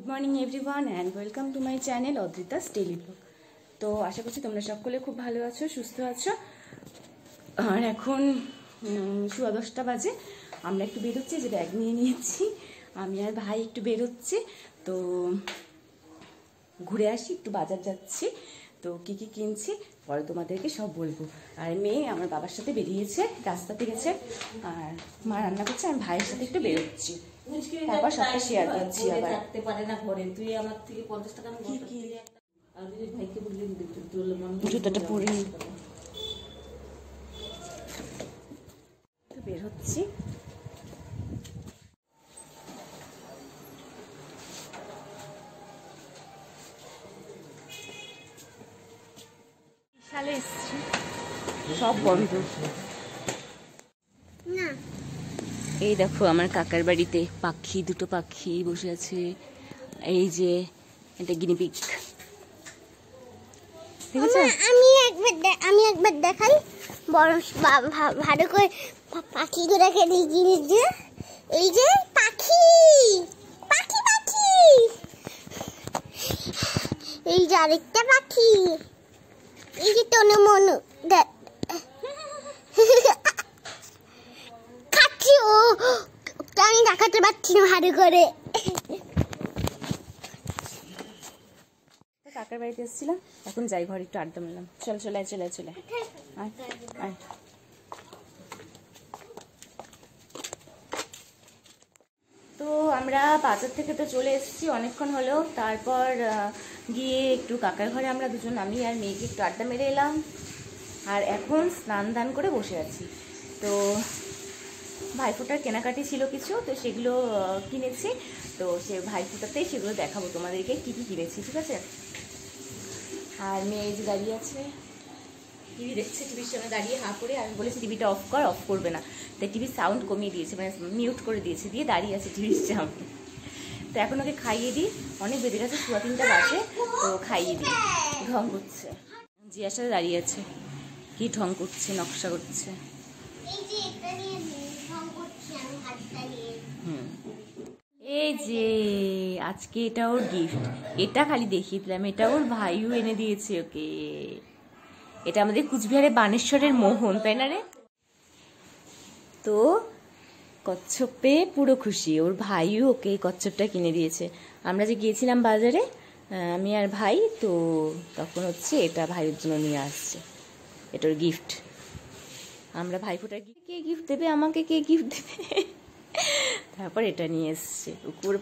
Good morning everyone and welcome to my channel Adrita's daily blog. তো আশা করছি তোমরা সকলে খুব ভালো আছো, সুস্থ আছো। আর এখন 10:15 বাজে। আমরা একটু বেরোচ্ছি, যে ব্যাগ নিয়ে নিয়েছি, আমি আর ভাই একটু বেরোচ্ছি। তো ঘুরে আসি, একটু বাজার যাচ্ছি। তো কি কি কিনছি পরে তোমাদেরকে সব বলবো। আর মেয়ে আমার বাবার সাথে বেরিয়েছে, রাস্তাতে গেছে, আর মা রান্না করছে, আমি ভাইয়ের সাথে একটু বেরোচ্ছি। তারপর সবটা শেয়ার করছি। আবার থাকতে পারে না ঘরে, তুই আমার থেকে 50 টাকা কি কি আর ভাইকে বললি জুতোটা পরে বের হচ্ছি। বিশালে এসছি, সব বন্ধ। এই দেখো আমার কাকার বাড়িতে পাখি, দুটো পাখি বসে আছে। এই যে এটা গিনিপিগ, আমি একবার দেখাই বড় ভালো করে পাখিগুলোকে জিনিস দিয়ে। এই যে পাখি পাখি পাখি, এই যে আরেকটা পাখি, এই যে তনু মনু খাচ্ছি। ও আমি দেখাতে পারছি না ভালো করে। কাকার বাড়িতে এসেছিলাম, এখন যাই ঘরে একটু আড্ডা মারলাম। চল চলে চলে চলে আয়। তো আমরা বাজার থেকে তো চলে এসেছি অনেকক্ষণ হলো। তারপর গিয়ে একটু কাকার ঘরে আমরা দুজন, আমি আর মেয়েকে একটু আড্ডা মেরে এলাম। আর এখন স্নান দান করে বসে আছি। তো ভাইফোঁটার কেনাকাটি ছিল কিছু, তো সেগুলো কিনেছি। তো সে ভাইফোঁটাতেই সেগুলো দেখাবো তোমাদেরকে কি কি কিনেছি, ঠিক আছে। আর মেয়ে এই যে দাঁড়িয়ে আছে, টিভি দেখছে, টিভির সামনে দাঁড়িয়ে হাঁ করে। আমি বলেছি টিভিটা অফ কর, অফ করবে না। তাই টিভির সাউন্ড কমিয়ে দিয়েছে, মানে মিউট করে দিয়েছে, দিয়ে দাঁড়িয়ে আছে টিভির সামনে। তো এখন ওকে খাইয়ে দিই, অনেক বেজে গেছে, 3:15 বাজে। তো খাইয়ে দিই, ঢং করছে। জিয়ার সাথে দাঁড়িয়ে আছে, কি ঢং করছে, নকশা করছে। এই যে আজকে এটা ওর গিফট, এটা খালি দেখিয়ে দিলাম, এটা ওর ভাইও এনে দিয়েছে ওকে। এটা আমাদের কুচবিহারের বানেশ্বরের মোহন, তাই না রে? তো কচ্ছপে পুরো খুশি, ওর ভাইও ওকে কচ্ছপটা কিনে দিয়েছে। আমরা যে গিয়েছিলাম বাজারে আমি আর ভাই, তো তখন হচ্ছে এটা ভাইয়ের জন্য নিয়ে আসছে, এটার গিফট। আমরা ভাইফোঁটার কে গিফট দেবে, আমাকে কে গিফট দেবে, তারপর এটা নিয়ে এসছে।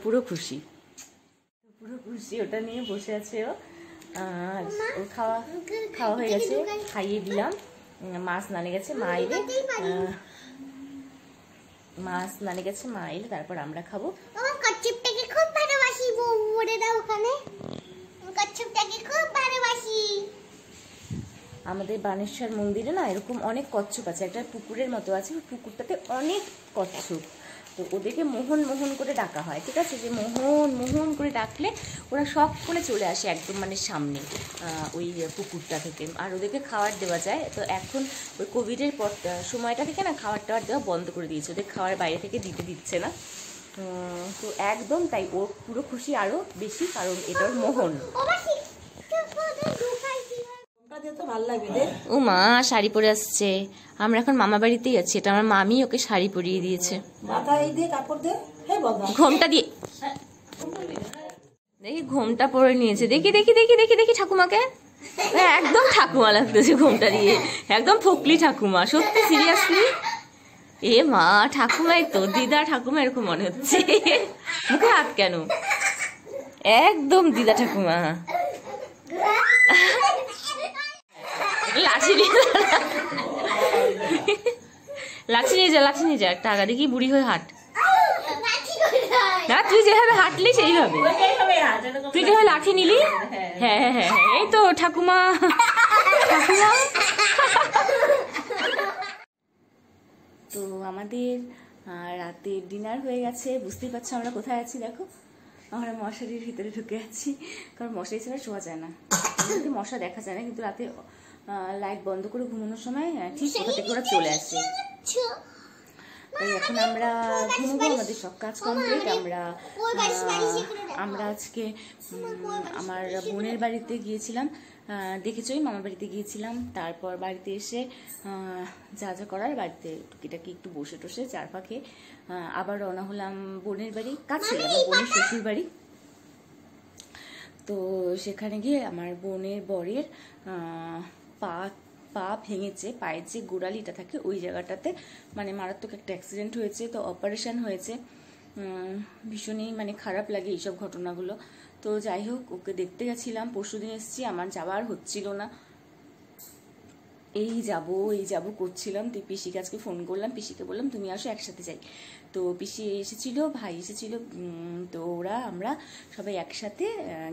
পুরো খুশি, ওটা নিয়ে বসে আছে ও। আর ও খাওয়া হয়ে গেছে, খাইয়ে দিলাম। মাছ নানে গেছে, মা এলে তারপর আমরা খাবো। কচ্ছপটাকে খুব ভালোবাসি, বলে দাও ওখানে। কচ্ছপটাকে খুব ভালোবাসি। আমাদের বানেশ্বর মন্দিরে না এরকম অনেক কচ্ছপ আছে, একটা পুকুরের মতো আছে, পুকুরটাতে অনেক কচ্ছপ। তো ওদেরকে মোহন মোহন করে ডাকা হয়, ঠিক আছে। যে মোহন মোহন করে ডাকলে ওরা সব করে চলে আসে একদম মানে সামনে ওই পুকুরটা থেকে। আর ওদেরকে খাবার দেওয়া যায়। তো এখন ওই কোভিডের পর সময়টা থেকে না খাবার টাবার দেওয়া বন্ধ করে দিয়েছে, ওদের খাবার বাইরে থেকে দিচ্ছে না। তো একদম তাই ওর পুরো খুশি আরও বেশি, কারণ এটার মোহন। ও মা শাড়ি পরে আসছে, আমরা এখন মামা বাড়িতেই আছি। এটা আমার মামি ওকে শাড়ি পরিয়ে দিয়েছে, ঘোমটা দিয়ে। দেখি ঘোমটা পরে নিয়েছে, দেখি দেখি দেখি দেখি দেখি ঠাকুমাকে একদম ঠাকুমা লাগতেছে ঘোমটা দিয়ে, একদম ফকলি ঠাকুমা, সত্যি সিরিয়াসলি। এ মা ঠাকুমাই তো, দিদা ঠাকুমা এরকম মনে হচ্ছে। মুখে হাত কেন, একদম দিদা ঠাকুমা। লাঠি নিয়ে যা টাকা দেখি, বুড়ি হয়ে হাঁট না, তুই যেভাবে হাঁটলি সেইভাবে। তুই যেভাবে লাঠি নিলি, হ্যাঁ হ্যাঁ হ্যাঁ, এই তো ঠাকুমা। তো আমাদের রাতের ডিনার হয়ে গেছে, বুঝতেই পারছো আমরা কোথায় আছি। দেখো আমরা মশারির ভিতরে ঢুকে আছি, কারণ মশারি ছাড়া শোয়া যায় না, মশা দেখা যায় না, কিন্তু রাতে লাইট বন্ধ করে ঘুমানোর সময় ঠিক কোথা থেকে ওরা চলে আসে। তাই এখন আমরা ঘুমবো, আমাদের সব কাজ কমপ্লিট। আমরা আজকে আমার বোনের বাড়িতে গিয়েছিলাম, দেখেছই মামার বাড়িতে গিয়েছিলাম। তারপর বাড়িতে এসে যা যা করার বাড়িতে টুকিটাকি একটু বসে টসে চার পাখে আবার রওনা হলাম বোনের বাড়ি, কাছে আমার বোনের শ্বশুর বাড়ি। তো সেখানে গিয়ে আমার বোনের বরের পা ভেঙেছে, পায়ের যে গোড়ালিটা থাকে ওই জায়গাটাতে মানে মারাত্মক একটা অ্যাক্সিডেন্ট হয়েছে, তো অপারেশন হয়েছে। ভীষণই মানে খারাপ লাগে এইসব ঘটনাগুলো। তো যাই হোক, ওকে দেখতে গেছিলাম, পরশুদিন এসেছি, আমার যাওয়ার হচ্ছিল না, এই যাব করছিলাম। তো পিসিকে আজকে ফোন করলাম, পিসিকে বললাম তুমি আসো একসাথে যাই। তো পিসি এসেছিল, ভাই এসেছিল, তো আমরা সবাই একসাথে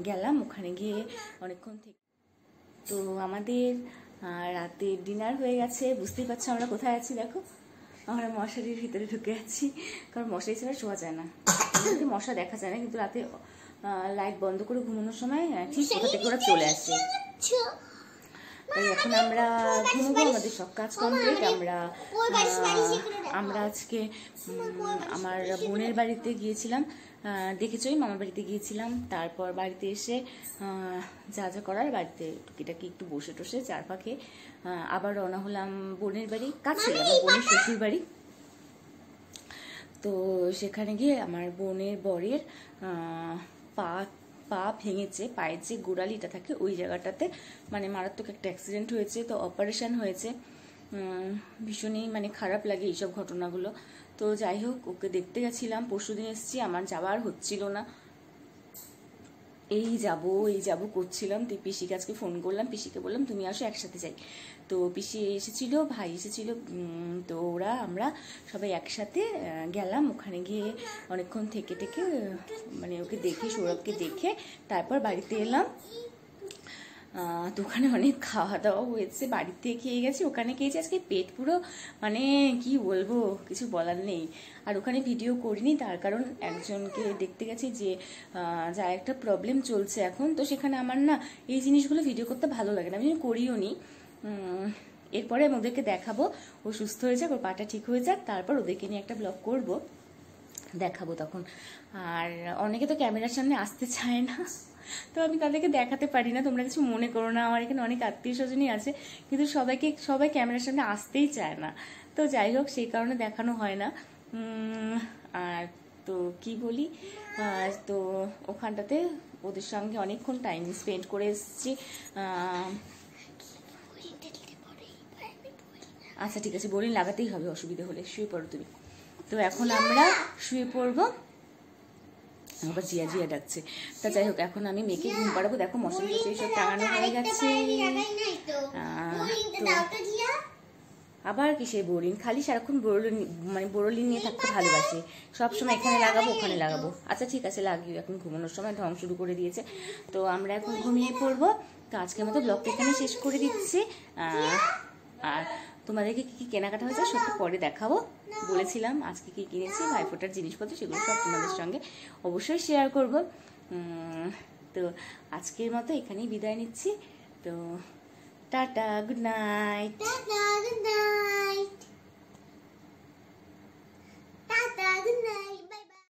গেলাম। ওখানে গিয়ে অনেকক্ষণ থেকে তো আমাদের রাতের ডিনার হয়ে গেছে। বুঝতেই পারছো আমরা কোথায় আছি, দেখো আমরা মশারির ভিতরে ঢুকে আছি, কারণ মশারি ছাড়া শোয়া যায় না, মশা দেখা যায় না, কিন্তু রাতে লাইট বন্ধ করে ঘুমানোর সময় ঠিক কোথা থেকে ওরা চলে আসে। তাই এখন আমরা ঘুমবো, আমাদের সব কাজ কমপ্লিট। আমরা আজকে আমার বোনের বাড়িতে গিয়েছিলাম, দেখেছই মামার বাড়িতে গিয়েছিলাম। তারপর বাড়িতে এসে যা যা করার বাড়িতে টুকিটাকি একটু বসে টসে চার পাখে আবার রওনা হলাম বোনের বাড়ি, কাছে আমার বোনের শ্বশুর বাড়ি। তো সেখানে গিয়ে আমার বোনের বরের পা ভেঙেছে, পায়ের যে গোড়ালিটা থাকে ওই জায়গাটাতে মানে মারাত্মক একটা অ্যাক্সিডেন্ট হয়েছে, তো অপারেশন হয়েছে। ভীষণই মানে খারাপ লাগে এইসব ঘটনাগুলো। তো যাই হোক, ওকে দেখতে গেছিলাম, পরশুদিন এসেছি, আমার যাওয়ার হচ্ছিল না, এই যাব করছিলাম। তো পিসিকে আজকে ফোন করলাম, পিসিকে বললাম তুমি আসো একসাথে যাই। তো পিসি এসেছিল, ভাই এসেছিল, তো আমরা সবাই একসাথে গেলাম। ওখানে গিয়ে অনেকক্ষণ থেকে মানে ওকে দেখে, সৌরভকে দেখে তারপর বাড়িতে এলাম। তো ওখানে অনেক খাওয়া দাওয়া হয়েছে, বাড়িতে খেয়ে গেছি, ওখানে খেয়েছি, আজকে পেট পুরো মানে কি বলবো, কিছু বলার নেই। আর ওখানে ভিডিও করিনি, তার কারণ একজনকে দেখতে গেছি যে যা একটা প্রবলেম চলছে এখন, তো সেখানে আমার না এই জিনিসগুলো ভিডিও করতে ভালো লাগে না, আমি করিও নি। এরপরে আমি ওদেরকে দেখাবো, ও সুস্থ হয়ে যাক, ওর পাটা ঠিক হয়ে যাক, তারপর ওদেরকে নিয়ে একটা ব্লগ করব, দেখাবো তখন। আর অনেকে তো ক্যামেরার সামনে আসতে চায় না, তো আমি তাদেরকে দেখাতে পারি না, তোমরা কিছু মনে করো না। আমার এখানে অনেক আত্মীয় স্বজনই আছে, কিন্তু সবাই ক্যামেরার সামনে আসতেই চায় না, তো যাই হোক সেই কারণে দেখানো হয় না। আর তো কি বলি, তো ওখানটাতে ওদের সঙ্গে অনেকক্ষণ টাইম স্পেন্ড করে এসেছি। আচ্ছা ঠিক আছে, বোরিং লাগাতেই হবে, অসুবিধা হলে শুয়ে পড়ো তুমি। তো এখন আমরা শুয়ে পড়বো, আবার জিয়া ডাকছে। তা যাই হোক, এখন আমি মেয়েকে ঘুম পাড়াবো। দেখো মশারি টশারি সব টাঙানো হয়ে গেছে। আবার কিসের বোরিং, খালি সারাক্ষণ বোরোলিন নিয়ে থাকতে ভালোবাসে, সবসময় এখানে লাগাবো ওখানে লাগাবো। আচ্ছা ঠিক আছে, লাগিও, এখন ঘুমানোর সময় ঢং শুরু করে দিয়েছে। তো আমরা এখন ঘুমিয়ে পড়বো। তো আজকের মতো ব্লগটা এখানে শেষ করে দিচ্ছি। আর তোমাদেরকে কি কি কেনাকাটা হয়েছে সব পরে দেখাবো। বলেছিলাম আজকে কি কিনেছি, ভাইফোঁটার জিনিসপত্র, সেগুলো সব তোমাদের সঙ্গে অবশ্যই শেয়ার করব। তো আজকের মতো এখানেই বিদায় নিচ্ছি। তো tata, good night. Tata, good night.